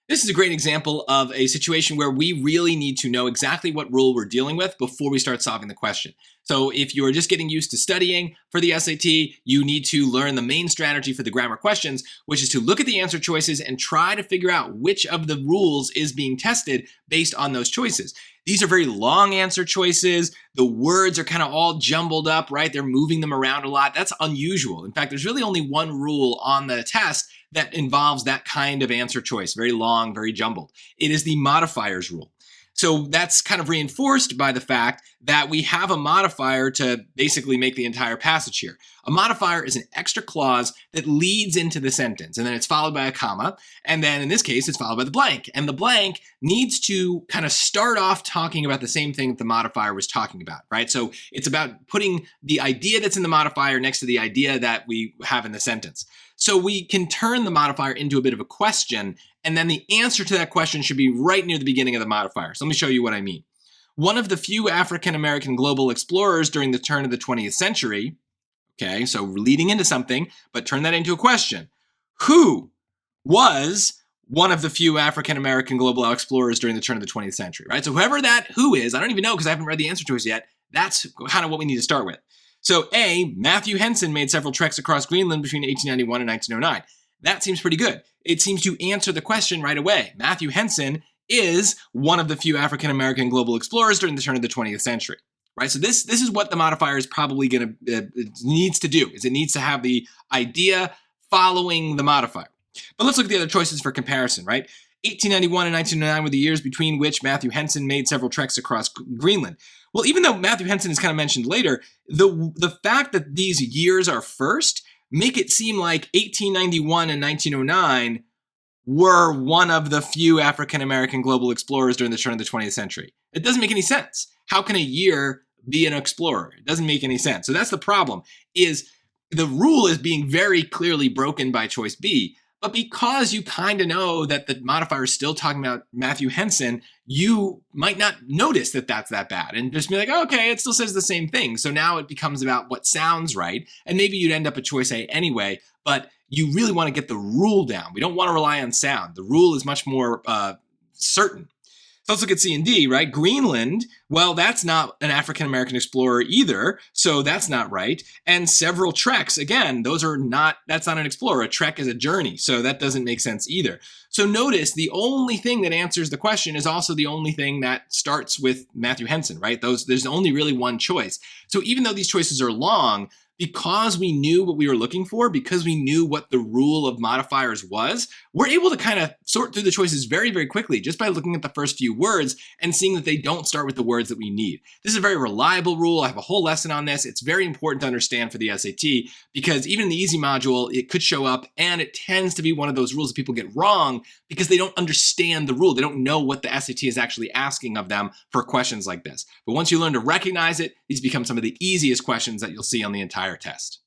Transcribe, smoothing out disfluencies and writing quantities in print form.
This is a great example of a situation where we really need to know exactly what rule we're dealing with before we start solving the question. So if you're just getting used to studying for the SAT, you need to learn the main strategy for the grammar questions, which is to look at the answer choices and try to figure out which of the rules is being tested based on those choices. These are very long answer choices. The words are kind of all jumbled up, right? They're moving them around a lot. That's unusual. In fact, there's really only one rule on the test that involves that kind of answer choice, very long, very jumbled. It is the modifiers rule. So that's kind of reinforced by the fact that we have a modifier to basically make the entire passage here. A modifier is an extra clause that leads into the sentence, and then it's followed by a comma, and then in this case, it's followed by the blank. And the blank needs to kind of start off talking about the same thing that the modifier was talking about, right? So it's about putting the idea that's in the modifier next to the idea that we have in the sentence. So we can turn the modifier into a bit of a question, and then the answer to that question should be right near the beginning of the modifier. So let me show you what I mean. One of the few African-American global explorers during the turn of the 20th century, okay, so leading into something, but turn that into a question. Who was one of the few African-American global explorers during the turn of the 20th century, right? So whoever that who is, I don't even know because I haven't read the answer choice yet. That's kind of what we need to start with. So A, Matthew Henson made several treks across Greenland between 1891 and 1909. That seems pretty good. It seems to answer the question right away. Matthew Henson is one of the few African-American global explorers during the turn of the 20th century, right? So this is what the modifier is probably going to needs to do, is it needs to have the idea following the modifier. But let's look at the other choices for comparison, right? 1891 and 1909 were the years between which Matthew Henson made several treks across Greenland. Well, even though Matthew Henson is kind of mentioned later, the fact that these years are first make it seem like 1891 and 1909 were one of the few African-American global explorers during the turn of the 20th century. It doesn't make any sense. How can a year be an explorer? It doesn't make any sense. So that's the problem, is the rule is being very clearly broken by choice B. But because you kind of know that the modifier is still talking about Matthew Henson, you might not notice that that's that bad and just be like, oh, okay, it still says the same thing. So now it becomes about what sounds right. And maybe you'd end up at choice A anyway, but you really want to get the rule down. We don't want to rely on sound. The rule is much more certain. So let's look at C and D, right? Greenland, well, that's not an African-American explorer either, so that's not right. And several treks, again, that's not an explorer. A trek is a journey, so that doesn't make sense either. So notice the only thing that answers the question is also the only thing that starts with Matthew Henson, right? There's only really one choice. So even though these choices are long, because we knew what we were looking for, because we knew what the rule of modifiers was, we're able to kind of sort through the choices very, very quickly just by looking at the first few words and seeing that they don't start with the words that we need. This is a very reliable rule. I have a whole lesson on this. It's very important to understand for the SAT because even in the easy module, it could show up and it tends to be one of those rules that people get wrong because they don't understand the rule. They don't know what the SAT is actually asking of them for questions like this. But once you learn to recognize it, these become some of the easiest questions that you'll see on the entire test.